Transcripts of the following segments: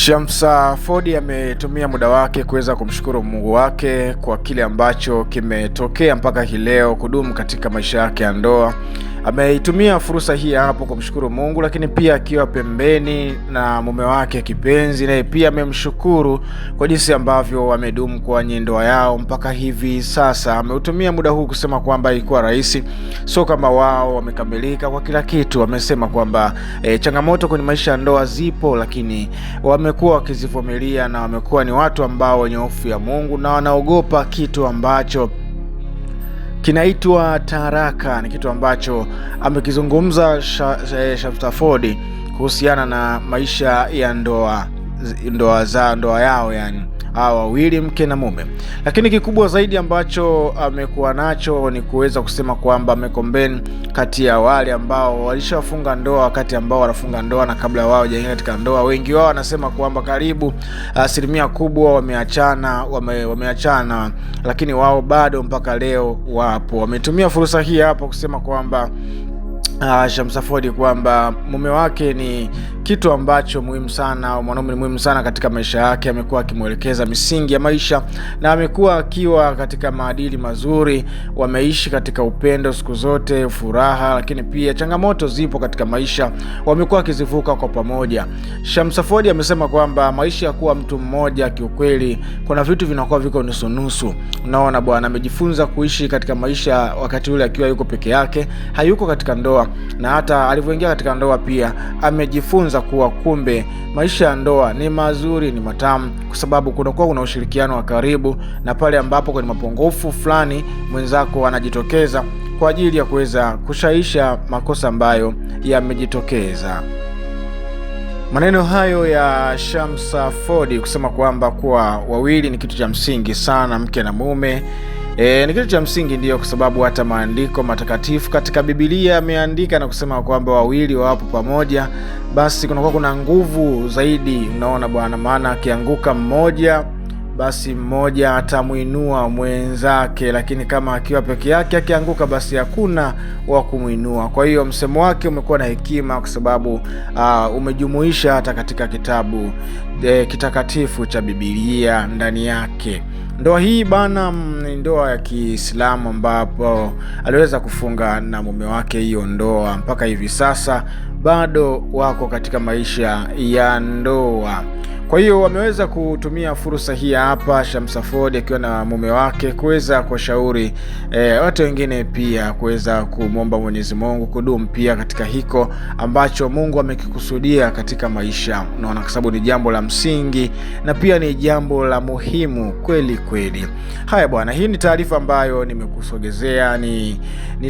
Shamsa Ford ametumia muda wake kuweza kumshukuru Mungu wake kwa kile ambacho kimetokea mpaka hii leo kudumu katika maisha yake ya ndoa. Ameitumia fursa hii hapo kumshukuru Mungu, lakini pia akiwa pembeni na mume wake kipenzi, naye pia amemshukuru kwa jinsi ambavyo wamedumu kwenye ndoa yao mpaka hivi sasa. Ameutumia muda huu kusema kwamba ilikuwa rahisi, sio kama wao wamekamilika kwa kila kitu. Amesema kwamba changamoto kwenye maisha ya ndoa zipo, lakini wamekuwa wakizivumilia na wamekuwa ni watu ambao wenye hofu ya Mungu na wanaogopa kitu ambacho kinaitwa taraka. Ni kitu ambacho amekizungumza Shamsa Ford kuhusiana na maisha ya ndoa yao, yani hawa wawili, mke na mume. Lakini kikubwa zaidi ambacho amekuwa nacho ni kuweza kusema kwamba amekombeni kati ya wale ambao walishafunga ndoa, wakati ambao wanafunga ndoa na kabla wao hawajaingia katika ndoa. Wengi wao wanasema kwamba karibu asilimia kubwa wameachana, lakini wao bado mpaka leo wapo. Wametumia fursa hii hapo kusema kwamba Shamsa Ford kwamba mume wake ni kitu ambacho muhimu sana, mwanaume ni muhimu sana katika maisha yake. Amekuwa akimwelekeza misingi ya maisha na amekuwa akiwa katika maadili mazuri. Wameishi katika upendo siku zote, furaha, lakini pia changamoto zipo katika maisha, wamekuwa wakizivuka kwa pamoja. Shamsa Ford amesema kwamba maisha ya kuwa mtu mmoja kiukweli kuna vitu vinakuwa viko nusu. Unaona bwana, amejifunza kuishi katika maisha wakati ule akiwa yuko peke yake, hayuko katika ndoa, na hata alivyoingia katika ndoa pia amejifunza kuwa kumbe maisha ya ndoa ni mazuri, ni matamu, kwa sababu kunakuwa kuna ushirikiano wa karibu, na pale ambapo kuna mapungufu fulani mwenzako anajitokeza kwa ajili ya kuweza kushaisha makosa ambayo yamejitokeza. Maneno hayo ya Shamsa Ford kusema kwamba kuwa wawili ni kitu cha msingi sana, mke na mume. Ni kitu cha msingi ndio, kwa sababu hata maandiko matakatifu katika Biblia yameandika na kusema kwamba wawili wapo pamoja, basi kunakuwa kuna nguvu zaidi. Unaona bwana, maana akianguka mmoja, basi mmoja atamuinua mwenzake, lakini kama akiwa peke yake akianguka, basi hakuna wa kumuinua. Kwa hiyo msemo wake umekuwa na hekima, kwa sababu umejumuisha hata katika kitabu kitakatifu cha Biblia ndani yake. Ndoa hii bana ni ndoa ya Kiislamu ambapo aliweza kufunga na mume wake hiyo ndoa, mpaka hivi sasa bado wako katika maisha ya ndoa. Kwa hiyo wameweza kutumia fursa hii hapa, Shamsa Ford akiwa na mume wake, kuweza kushauri watu wengine pia kuweza kumwomba Mwenyezi Mungu kudumu pia katika hiko ambacho Mungu amekikusudia katika maisha. Unaona, kwa sababu ni jambo la msingi na pia ni jambo la muhimu kweli kweli. Haya bwana, hii ni taarifa ambayo nimekusogezea, ni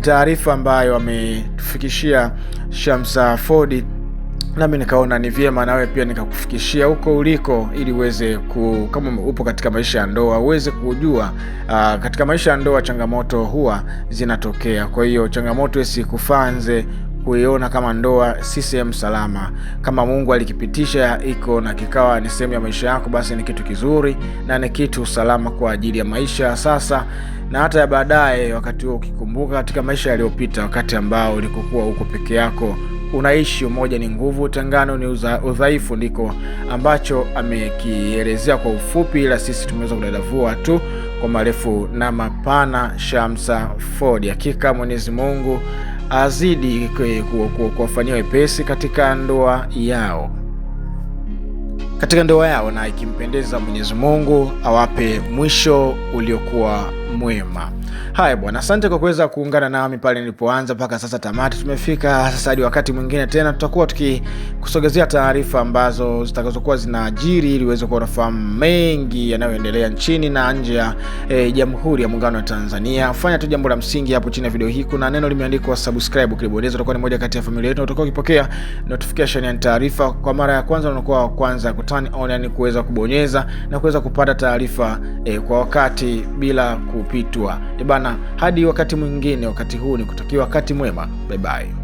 taarifa ambayo ametufikishia Shamsa Ford, nami nikaona ni vyema nawe pia nikakufikishia huko uliko, ili uweze kama upo katika maisha ya ndoa uweze kujua katika maisha ya ndoa changamoto huwa zinatokea. Kwa hiyo changamoto isikufanze kuiona kama ndoa si sehemu salama. Kama Mungu alikipitisha iko na kikawa ni sehemu ya maisha yako, basi ni kitu kizuri na ni kitu salama kwa ajili ya maisha sasa na hata ya baadaye, wakati huo ukikumbuka katika maisha yaliyopita, wakati ambao ulikokuwa huko peke yako unaishi. Umoja ni nguvu, utengano ni udhaifu, ndiko ambacho amekielezea kwa ufupi, ila sisi tumeweza kudadavua tu kwa marefu na mapana. Shamsa Ford, hakika Mwenyezi Mungu azidi kuwafanyia wepesi katika ndoa yao, na ikimpendeza Mwenyezi Mungu awape mwisho uliokuwa mwema. Haya bwana, asante kwa kuweza kuungana nami pale nilipoanza mpaka sasa tamati. Tumefika sasa hadi wakati mwingine tena tutakuwa tukikusogezea taarifa ambazo zitakazokuwa zinajiri, ili uweze kuwa unafahamu mengi yanayoendelea nchini na nje ya Jamhuri ya Muungano wa Tanzania. Fanya tu jambo la msingi hapo chini ya video hii, kuna neno limeandikwa subscribe, ukibonyeza utakuwa ni moja kati ya familia yetu, utakuwa ukipokea notification ya taarifa kwa mara ya kwanza, unakuwa wa kwanza ku turn on, yani kuweza kubonyeza na kuweza kupata taarifa kwa wakati bila kupitwa. Bana, hadi wakati mwingine, wakati huu ni kutakia wakati mwema. Bye bye.